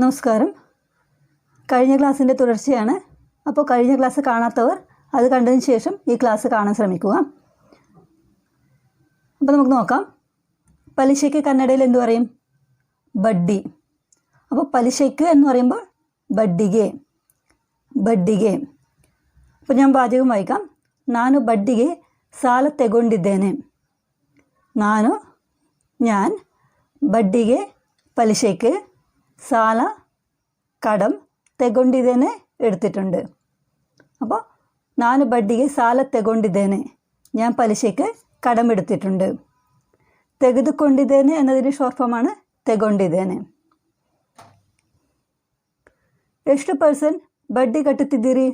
നമസ്കാരം. കഴിഞ്ഞ ക്ലാസ്സിൻ്റെ തുടർച്ചയാണ്. അപ്പോൾ കഴിഞ്ഞ ക്ലാസ് കാണാത്തവർ അത് കണ്ടതിന് ശേഷം ഈ ക്ലാസ് കാണാൻ ശ്രമിക്കുക. അപ്പോൾ നമുക്ക് നോക്കാം. പലിശയ്ക്ക് കന്നഡയിൽ എന്തു പറയും? ബഡ്ഡി. അപ്പോൾ പലിശയ്ക്ക് എന്ന് പറയുമ്പോൾ ബഡ്ഡിಗೆ. അപ്പോൾ ഞാൻ വാചകം വായിക്കാം. ನಾನು ಬಡ್ಡಿಗೆ ಸಾಲ ತೆಗೊಂಡಿದ್ದೇನೆ. ഞാൻ ബഡ്ഡിಗೆ പലിശയ്ക്ക് സാല കടം തെಗೊಂಡಿದ್ದೇನೆ എടുത്തിട്ടുണ്ട്. അപ്പോൾ ನಾನು ಬಡ್ಡಿಗೆ ಸಾಲ ತೆಗೊಂಡಿದ್ದೇನೆ, ഞാൻ പലിശയ്ക്ക് കടം എടുത്തിട്ടുണ്ട്. ತೆಗೆದುಕೊಂಡಿದ್ದೇನೆ എന്നതിൻ്റെ ഷോർട്ട് ഫോമാണ് ತೆಗೊಂಡಿದ್ದೇನೆ. ಎಷ್ಟು ಪರ್ಸೆಂಟ್ ಬಡ್ಡಿ ಕಟ್ಟುತ್ತಿದ್ದೀರಿ?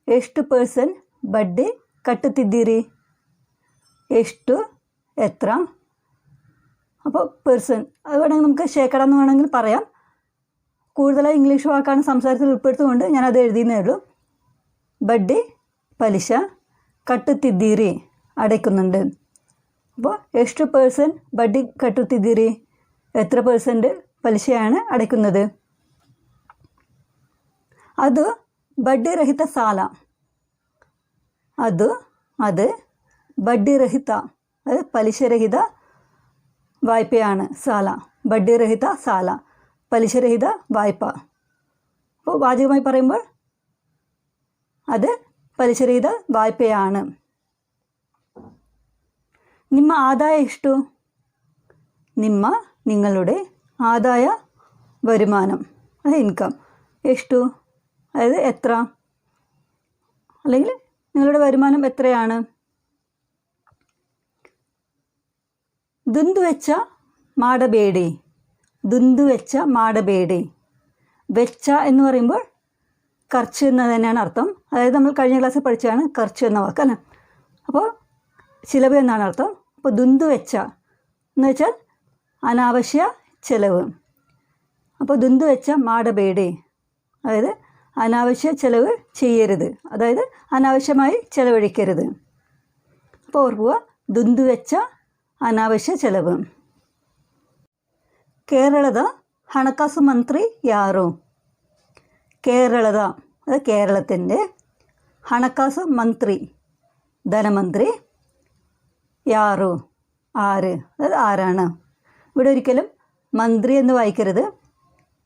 ಎಷ್ಟು ಪರ್ಸೆಂಟ್ ಬಡ್ಡಿ ಕಟ್ಟುತ್ತಿದ್ದೀರಿ? ಎಷ್ಟು, എത്ര. അപ്പോൾ പെർസെൻറ്റ് അത് വേണമെങ്കിൽ നമുക്ക് ശേക്കട എന്ന് വേണമെങ്കിൽ പറയാം. കൂടുതലായി ഇംഗ്ലീഷ് വാക്കാണ് സംസാരത്തിൽ ഉൾപ്പെടുത്തുകൊണ്ട് ഞാനത് എഴുതിയെന്നേ ഉള്ളൂ. ബഡ്ഡി പലിശ, കട്ടുത്തിದ್ದೀರಿ അടയ്ക്കുന്നുണ്ട്. അപ്പോൾ ಎಷ್ಟು ಪರ್ಸೆಂಟ್ ബഡ്ഡി കട്ടുത്തിದ್ದೀರಿ, എത്ര പെർസെൻറ്റ് പലിശയാണ് അടയ്ക്കുന്നത്. അത് ബഡ്ഡിരഹിത സാല. അത് ബഡ്ഡിരഹിത, അത് പലിശരഹിത വായ്പയാണ്. സാല, ബഡ്ഡിരഹിത സാല, പലിശരഹിത വായ്പ. അപ്പോൾ വാചകമായി പറയുമ്പോൾ അത് പലിശരഹിത വായ്പയാണ്. ನಿಮ್ಮ ആദായ ಎಷ್ಟು? നിങ്ങളുടെ ആദായ വരുമാനം, അത് ഇൻകം. ಎಷ್ಟು, അതായത് എത്ര, അല്ലെങ്കിൽ നിങ്ങളുടെ വരുമാനം എത്രയാണ്. ದುಂದುವೆಚ್ಚ ಮಾಡಬೇಡಿ. ದುಂದುವೆಚ್ಚ ಮಾಡಬೇಡಿ. വെച്ച എന്ന് പറയുമ്പോൾ ಖರ್ಚ് എന്ന് തന്നെയാണ് അർത്ഥം. അതായത് നമ്മൾ കഴിഞ്ഞ ക്ലാസ്സിൽ പഠിച്ചതാണ് ಖರ್ಚ് എന്ന വാക്ക് അല്ലേ. അപ്പോൾ ചിലവ് എന്നാണ് അർത്ഥം. അപ്പോൾ ದುಂದುವೆಚ್ಚ എന്ന് വെച്ചാൽ അനാവശ്യ ചിലവ്. അപ്പോൾ ದುಂದುವೆಚ್ಚ ಮಾಡಬೇಡಿ, അതായത് അനാവശ്യ ചിലവ് ചെയ്യരുത്, അതായത് അനാവശ്യമായി ചിലവഴിക്കരുത്. അപ്പോൾ ഓർക്കുക, ದುಂದುವೆಚ್ಚ ಅನಾವಶ್ಯ ചെലവ്. കേരളದ ಹಣಕಾಸು ಮಂತ್ರಿ ಯಾರು? കേരളದ, അത് കേരളത്തിൻ്റെ, ഹണക്കാസ് മന്ത്രി ധനമന്ത്രി, യാറു ആര്, അതായത് ആരാണ്. ഇവിടെ ഒരിക്കലും മന്ത്രി എന്ന് വായിക്കരുത്.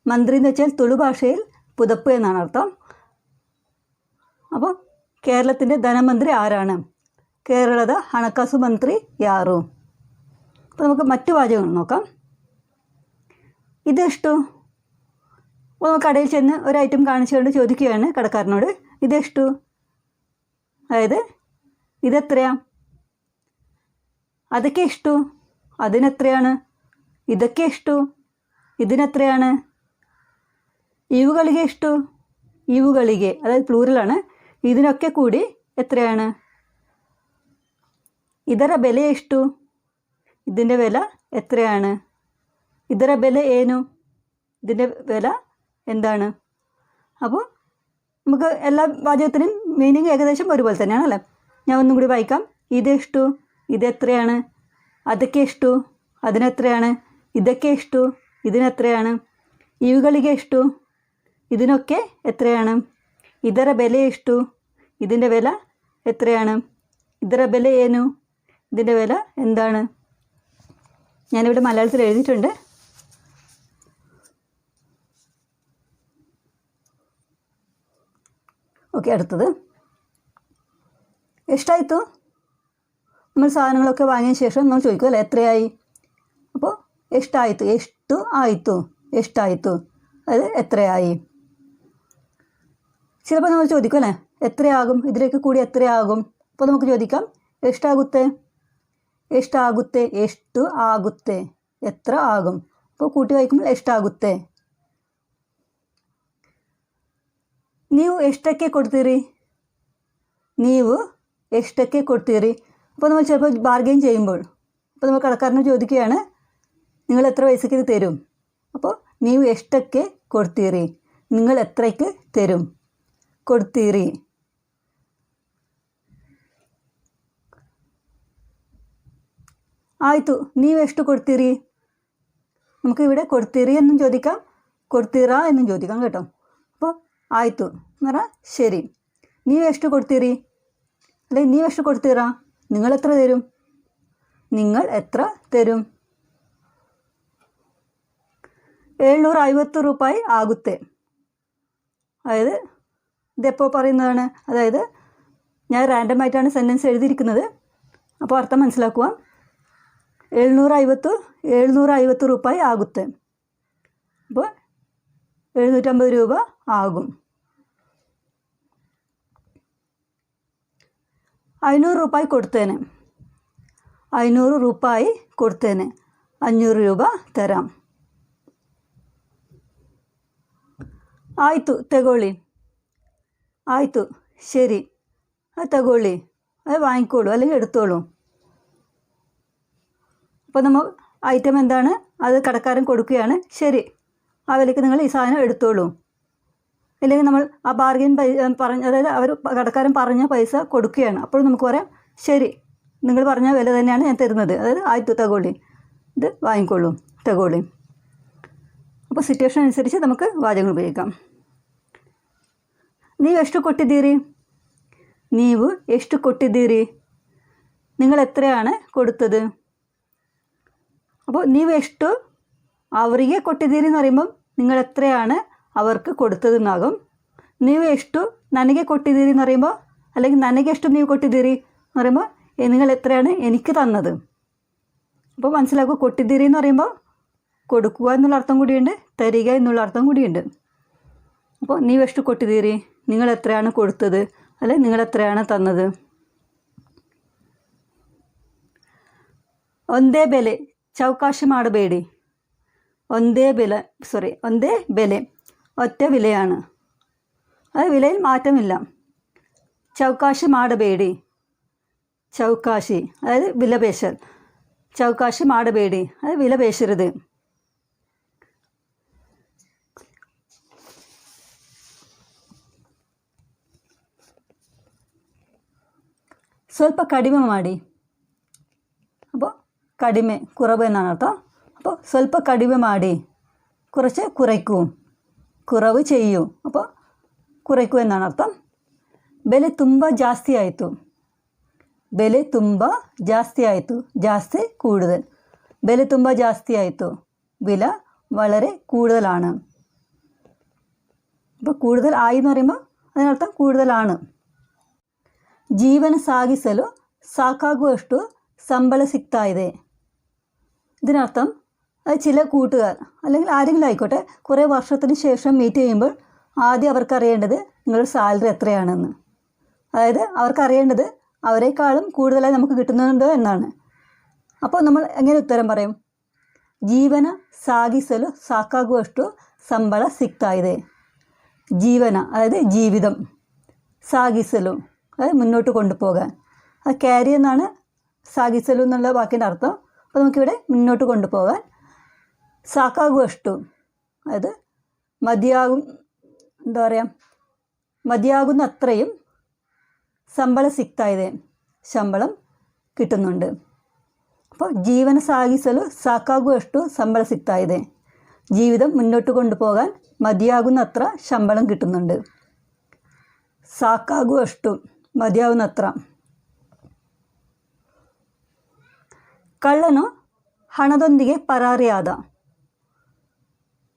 മന്ത്രി എന്ന് വെച്ചാൽ തുളു ഭാഷയിൽ പുതപ്പ് എന്നാണ് അർത്ഥം. അപ്പോൾ കേരളത്തിൻ്റെ ധനമന്ത്രി ആരാണ്? കേരളದ ಹಣಕಾಸು ಮಂತ್ರಿ ಯಾರು? അപ്പോൾ നമുക്ക് മറ്റു വാചകങ്ങൾ നോക്കാം. ഇതെഷ്ടു? അപ്പോൾ നമുക്ക് കടയിൽ ചെന്ന് ഒരു ഐറ്റം കാണിച്ചുകൊണ്ട് ചോദിക്കുകയാണ് കടക്കാരനോട്, ഇതെഷ്ടു, അതായത് ഇതെത്രയാ. അതൊക്കെ ഇഷ്ടു, അതിനെത്രയാണ്. ഇതൊക്കെ ഇഷ്ടു, ഇതിനെത്രയാണ്. ഇവുಗಳಿಗೆ ഇഷ്ടു, ഇവുಗಳಿಗೆ, അതായത് പ്ലൂറലാണ്. ഇതിനൊക്കെ കൂടി എത്രയാണ്. ಇದರ ಬೆಲೆ ಎಷ್ಟು? ഇതിൻ്റെ വില എത്രയാണ്. ಇದರ ಬೆಲೆ ಏನು? ഇതിൻ്റെ വില എന്താണ്. അപ്പോൾ നമുക്ക് എല്ലാ വാചകത്തിനും മീനിങ് ഏകദേശം ഒരുപോലെ തന്നെയാണ് അല്ലേ. ഞാൻ ഒന്നും കൂടി വായിക്കാം. ഇതെഷ്ടു, ഇതെത്രയാണ്. അതൊക്കെ ഇഷ്ടു, അതിനെത്രയാണ്. ഇതൊക്കെ ഇഷ്ടു, ഇതിനെത്രയാണ്. ഇവുಗಳಿಗೆ ഇഷ്ടു, ഇതിനൊക്കെ എത്രയാണ്. ಇದರ ಬೆಲೆ ಎಷ್ಟು? ഇതിൻ്റെ വില എത്രയാണ്. ಇದರ ಬೆಲೆ ಏನು? ഇതിൻ്റെ വില എന്താണ്. ഞാനിവിടെ മലയാളത്തിൽ എഴുതിയിട്ടുണ്ട്. ഓക്കെ, അടുത്തത് എഷ്ടായിത്തു. നമ്മൾ സാധനങ്ങളൊക്കെ വാങ്ങിയ ശേഷം നമ്മൾ ചോദിക്കും അല്ലേ, എത്രയായി. അപ്പോൾ എഷ്ടായിത്തു, ಎಷ್ಟು ആയിത്തു, എഷ്ടായിത്തു, അത് എത്രയായി. ചിലപ്പോൾ നമ്മൾ ചോദിക്കും അല്ലേ, എത്രയാകും, ഇതിലേക്ക് കൂടി എത്രയാകും. അപ്പോൾ നമുക്ക് ചോദിക്കാം, എഷ്ടാಗುತ್ತೆ, എഷ്ടാಗುತ್ತೆ, ಎಷ್ಟು ആಗುತ್ತೆ, എത്ര ആകും. അപ്പോൾ കൂട്ടി വായിക്കുമ്പോൾ എഷ്ടാಗುತ್ತೆ. ನೀವು ಎಷ್ಟಕ್ಕೆ ಕೊಡ್ತೀರಿ? ನೀವು ಎಷ್ಟಕ್ಕೆ ಕೊಡ್ತೀರಿ. അപ്പോൾ നമ്മൾ ചിലപ്പോൾ ബാർഗെയിൻ ചെയ്യുമ്പോൾ, അപ്പോൾ നമ്മൾ കടക്കാരനെ ചോദിക്കുകയാണ്, നിങ്ങൾ എത്ര പൈസയ്ക്ക് ഇത് തരും. അപ്പോൾ ನೀವು ಎಷ್ಟಕ್ಕೆ ಕೊಡ್ತೀರಿ, നിങ്ങൾ എത്രയ്ക്ക് തരും. ಕೊಡ್ತೀರಿ. ಆಯಿತು, ನೀವೆಷ್ಟು ಕೊಡ್ತೀರಿ. നമുക്കിവിടെ ಕೊಡ್ತೀರಿ എന്നും ചോദിക്കാം, ಕೊಡ್ತೀರಾ ಎಂದು ചോദിക്കാം കേട്ടോ. അപ്പോൾ ಆಯಿತು എന്ന് പറഞ്ഞാൽ ശരി. ನೀವೆಷ್ಟು ಕೊಡ್ತೀರಿ, അല്ലെങ്കിൽ ನೀವೆಷ್ಟು ಕೊಡ್ತೀರಾ, നിങ്ങൾ എത്ര തരും, നിങ്ങൾ എത്ര തരും. 750 ರೂಪಾಯಿ ആകുത്തെ. അതായത് ഇതെപ്പോൾ പറയുന്നതാണ്, അതായത് ഞാൻ റാൻഡമായിട്ടാണ് സെൻറ്റൻസ് എഴുതിയിരിക്കുന്നത്, അപ്പോൾ അർത്ഥം മനസ്സിലാക്കുക. 750 ರೂಪಾಯಿ ആകുത്തെ. അപ്പോൾ 750 രൂപ ആകും. 500 ರೂಪಾಯಿ ಕೊಡ್ತೇನೆ, 500 ರೂಪಾಯಿ ಕೊಡ್ತೇನೆ, 500 രൂപ തരാം. ಆಯಿತು ತಗೊಳ್ಳಿ, ആയിത്തു ശരി, അത് തಗೊള്ളി, അത് വാങ്ങിക്കോളൂ അല്ലെങ്കിൽ എടുത്തോളൂ. അപ്പോൾ നമ്മൾ ഐറ്റം എന്താണ്, അത് കടക്കാരൻ കൊടുക്കുകയാണ്. ശരി, ആ വിലയ്ക്ക് നിങ്ങൾ ഈ സാധനം എടുത്തോളൂ. ഇല്ലെങ്കിൽ നമ്മൾ ആ ബാർഗെയിൻ പറഞ്ഞ, അതായത് അവർ കടക്കാരൻ പറഞ്ഞ പൈസ കൊടുക്കുകയാണ്. അപ്പോൾ നമുക്ക് പറയാം ശരി, നിങ്ങൾ പറഞ്ഞ വില തന്നെയാണ് ഞാൻ തരുന്നത്, അതായത് ആയിത്തു തಗೊള്ളി, ഇത് വാങ്ങിക്കോളൂ, തಗೊള്ളി. അപ്പോൾ സിറ്റുവേഷൻ അനുസരിച്ച് നമുക്ക് വാചകങ്ങൾ ഉപയോഗിക്കാം. ನೀವು ಎಷ್ಟು ಕೊಟ್ಟಿದ್ದೀರಿ, ನೀವು ಎಷ್ಟು ಕೊಟ್ಟಿದ್ದೀರಿ, നിങ്ങൾ എത്രയാണ് കൊടുത്തത്. അപ്പോൾ ನೀವು ಎಷ್ಟು ಅವರಿಗೆ ಕೊಟ್ಟಿದ್ದೀರಿ എന്ന് പറയുമ്പം നിങ്ങൾ എത്രയാണ് അവർക്ക് കൊടുത്തതെന്നാകും. ನೀವು ಎಷ್ಟು ನನಗೆ ಕೊಟ್ಟಿದ್ದೀರಿ എന്ന് പറയുമ്പോൾ, അല്ലെങ്കിൽ ನನಗೆ ಎಷ್ಟು ನೀವು ಕೊಟ್ಟಿದ್ದೀರಿ എന്ന് പറയുമ്പോൾ നിങ്ങൾ എത്രയാണ് എനിക്ക് തന്നത്. അപ്പോൾ മനസ്സിലാക്കുക, കൊട്ടിದ್ದೀರಿ എന്ന് പറയുമ്പോൾ കൊടുക്കുക എന്നുള്ള അർത്ഥം കൂടിയുണ്ട്, തരിക എന്നുള്ള അർത്ഥം കൂടിയുണ്ട്. അപ്പോൾ ನೀವೆಷ್ಟು ಕೊಟ್ಟಿದ್ದೀರಿ, നിങ്ങൾ എത്രയാണ് കൊടുത്തത്, അല്ലെങ്കിൽ നിങ്ങൾ എത്രയാണ് തന്നത്. ಒಂದೇ ಬೆಲೆ ಚೌಕಾಶಿ ಮಾಡಬೇಡಿ. ಒಂದೇ ಬೆಲೆ ഒറ്റ വിലയാണ്, അത് വിലയിൽ മാറ്റമില്ല. ചൗക്കാശി മാടಬೇಡಿ, ചൗക്കാശി അതായത് വിലപേശൽ, ചൗക്കാശി മാടಬೇಡಿ അത് വിലപേശരുത്. ಸ್ವಲ್ಪ ಕಡಿಮೆ ಮಾಡಿ. അപ്പോൾ കടിമೆ കുറവ് എന്നാണ് അർത്ഥം. അപ്പോൾ ಸ್ವಲ್ಪ കಡಿಮೆ ಮಾಡಿ, കുറച്ച് കുറയ്ക്കൂ, കുറവ് ചെയ്യൂ, അപ്പോൾ കുറയ്ക്കൂ എന്നാണ് അർത്ഥം. ಬೆಲೆ ತುಂಬ ಜಾಸ್ತಿ ಆಯಿತು, ಬೆಲೆ ತುಂಬ ಜಾಸ್ತಿ ಆಯಿತು, ಜಾಸ್ತಿ കൂടുതൽ. ಬೆಲೆ ತುಂಬ ಜಾಸ್ತಿ ಆಯಿತು, വില വളരെ കൂടുതലാണ്. അപ്പോൾ കൂടുതൽ ആയി എന്ന് പറയുമ്പോൾ അതിനർത്ഥം കൂടുതലാണ്. ಜೀವನ ಸಾಗಿಸಲು ಸಾಕಾಗುವಷ್ಟು ಸಂಬಳ ಸಿಗ್ತಾ ಇದೆ. ഇതിനർത്ഥം അത് ചില കൂട്ടുകാർ അല്ലെങ്കിൽ ആരെങ്കിലും ആയിക്കോട്ടെ, കുറേ വർഷത്തിന് ശേഷം മീറ്റ് ചെയ്യുമ്പോൾ ആദ്യം അവർക്കറിയേണ്ടത് നിങ്ങളുടെ സാലറി എത്രയാണെന്ന്. അതായത് അവർക്കറിയേണ്ടത് അവരെക്കാളും കൂടുതലായി നമുക്ക് കിട്ടുന്നുണ്ടോ എന്നാണ്. അപ്പോൾ നമ്മൾ എങ്ങനെ ഉത്തരം പറയും? ജീവന സാഗിസಲು ಸಾಕಾಗುವಷ್ಟು ಸಂಬಳ ಸಿಗ್ತಾ ಇದೆ. ജീവന അതായത് ജീവിതം, സാഗിസലു അതായത് മുന്നോട്ട് കൊണ്ടുപോകാൻ, അത് ക്യാരി എന്നാണ് സാഗിസലു എന്നുള്ള വാക്കിൻ്റെ അർത്ഥം. അപ്പോൾ നമുക്കിവിടെ മുന്നോട്ട് കൊണ്ടുപോകാൻ. സാക്കാകുവഷ്ടു അതായത് മതിയാകുന്ന അത്രയും. ശമ്പള സിക്തായത് ശമ്പളം കിട്ടുന്നുണ്ട്. അപ്പോൾ ജീവന സാഗിസಲು സാക്കാകുവഷ്ടു ശമ്പള സിക്തായത്, ജീവിതം മുന്നോട്ട് കൊണ്ടുപോകാൻ മതിയാകുന്നത്ര ശമ്പളം കിട്ടുന്നുണ്ട്. സാക്കാകുവഷ്ടു മതിയാവുന്നത്ര. കള്ളനു ഹണದೊಂದಿಗೆ പരാറിയാದ.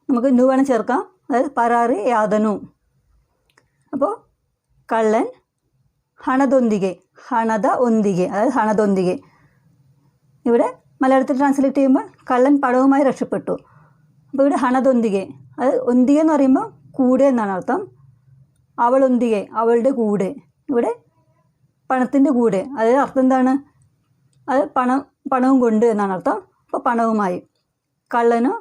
നമുക്ക് നു വേണം ചേർക്കാം, അതായത് പരാറിയാദനു. അപ്പോൾ കള്ളൻ ഹണദൊന്തിಗೆ, ഹണത ഒന്തിಗೆ അതായത് ഹണദൊന്തിಗೆ. ഇവിടെ മലയാളത്തിൽ ട്രാൻസ്ലേറ്റ് ചെയ്യുമ്പോൾ കള്ളൻ പണവുമായി രക്ഷപ്പെട്ടു. അപ്പോൾ ഇവിടെ ഹണദൊന്തിಗೆ, അത് ഒന്തിಗೆ എന്ന് പറയുമ്പോൾ കൂടെ എന്നാണ് അർത്ഥം. അവളൊന്തിಗೆ അവളുടെ കൂടെ, ഇവിടെ പണത്തിൻ്റെ കൂടെ, അതായത് അർത്ഥം എന്താണ്? അത് പണവും കൊണ്ട് എന്നാണ് അർത്ഥം. അപ്പോൾ പണവുമായി. കള്ളനു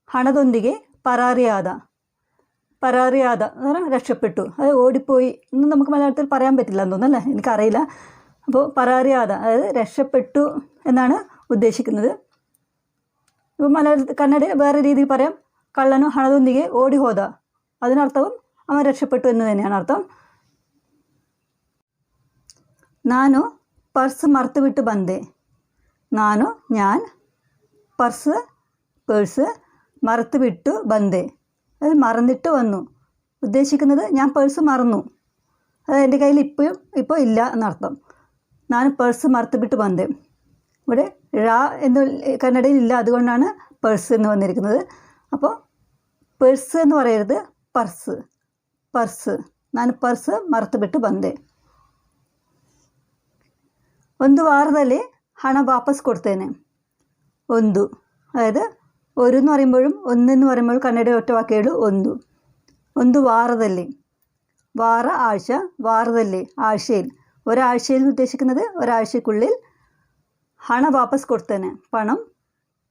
ഹണദൊന്തിಗೆ പരാറിയാത, പരാറിയാത എന്ന് പറഞ്ഞാൽ രക്ഷപ്പെട്ടു, അത് ഓടിപ്പോയി എന്ന് നമുക്ക് മലയാളത്തിൽ പറയാൻ പറ്റില്ല എന്ന് തോന്നുന്നല്ലേ, എനിക്കറിയില്ല. അപ്പോൾ പരാറിയാത അതായത് രക്ഷപ്പെട്ടു എന്നാണ് ഉദ്ദേശിക്കുന്നത്. ഇപ്പോൾ മലയാളത്തിൽ കന്നഡയിൽ വേറെ രീതിയിൽ പറയാം, കള്ളനു ഹണദൊന്തിಗೆ ഓടി ഹോത, അതിനർത്ഥവും അവൻ രക്ഷപ്പെട്ടു എന്ന് തന്നെയാണ് അർത്ഥം. ನಾನು ಪರ್ಸ್ ಮರ್ತು ಬಿಟ್ಟು ಬಂದೆ. ನಾನು ഞാൻ, പേഴ്സ് മറത്ത് വിട്ടു ബന്ദേ, അത് മറന്നിട്ട് വന്നു. ഉദ്ദേശിക്കുന്നത് ഞാൻ പേഴ്സ് മറന്നു, അത് എൻ്റെ കയ്യിൽ ഇപ്പോൾ ഇല്ല എന്നർത്ഥം. ഞാൻ പേഴ്സ് മറത്ത് വിട്ട് ബന്ദേ. ഇവിടെ ഴ എന്ന് കന്നഡയിൽ ഇല്ല, അതുകൊണ്ടാണ് പേഴ്സ് എന്ന് വന്നിരിക്കുന്നത്. അപ്പോൾ പേഴ്സ് എന്ന് പറയരുത്, പർസ്. ഞാൻ ಪರ್ಸ್ ಮರೆತು ಬಿಟ್ಟು ಬಂದೆ. ಒಂದು ವಾರದಲ್ಲಿ ಹಣ ವಾಪಸ್ ಕೊಡ್ತೇನೆ. ಒಂದು, അതായത് ഒരു എന്ന് പറയുമ്പോഴും ഒന്നെന്ന് പറയുമ്പോഴും കന്നഡ ഒറ്റ വാക്കേയുള്ളൂ ಒಂದು. ಒಂದು ವಾರದಲ್ಲಿ, വാര ആഴ്ച, വാരದಲ್ಲಿ ആഴ്ചയിൽ, ഒരാഴ്ചയിൽ ഉദ്ദേശിക്കുന്നത് ഒരാഴ്ചക്കുള്ളിൽ. ഹണ വാപ്പസ് കൊടുത്തേനെ, പണം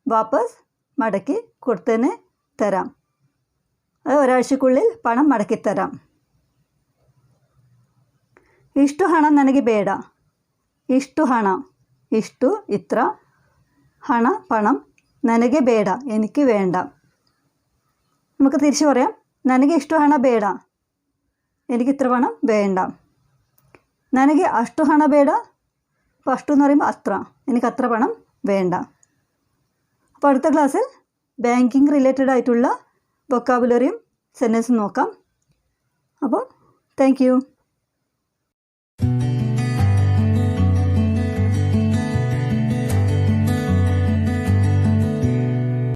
വാപ്പസ് മടക്കി കൊടുത്തേനെ, തരാം. അത് ഒരാഴ്ചക്കുള്ളിൽ പണം മടക്കിത്തരാം. ഇഷ്ടു ഹണ ನನಗೆ ಬೇಡ. ഇഷ്ടു ഹണ, ഇഷ്ടു ഇത്ര, ഹണ പണം, ನನಗೆ ಬೇಡ എനിക്ക് വേണ്ട. നമുക്ക് തിരിച്ചു പറയാം, ನನಗೆ ഇഷ്ടു ഹണ ಬೇಡ, എനിക്ക് ഇത്ര പണം വേണ്ട. ನನಗೆ അഷ്ടു ഹണ ಬೇಡ, അപ്പോൾ അഷ്ടു എന്ന് പറയുമ്പോൾ അത്ര, എനിക്ക് അത്ര പണം വേണ്ട. അപ്പോൾ അടുത്ത ക്ലാസ്സിൽ ബാങ്കിങ് റിലേറ്റഡ് ആയിട്ടുള്ള വൊക്കാബുലറിയും സെൻറ്റൻസും നോക്കാം. അപ്പോൾ താങ്ക് യു.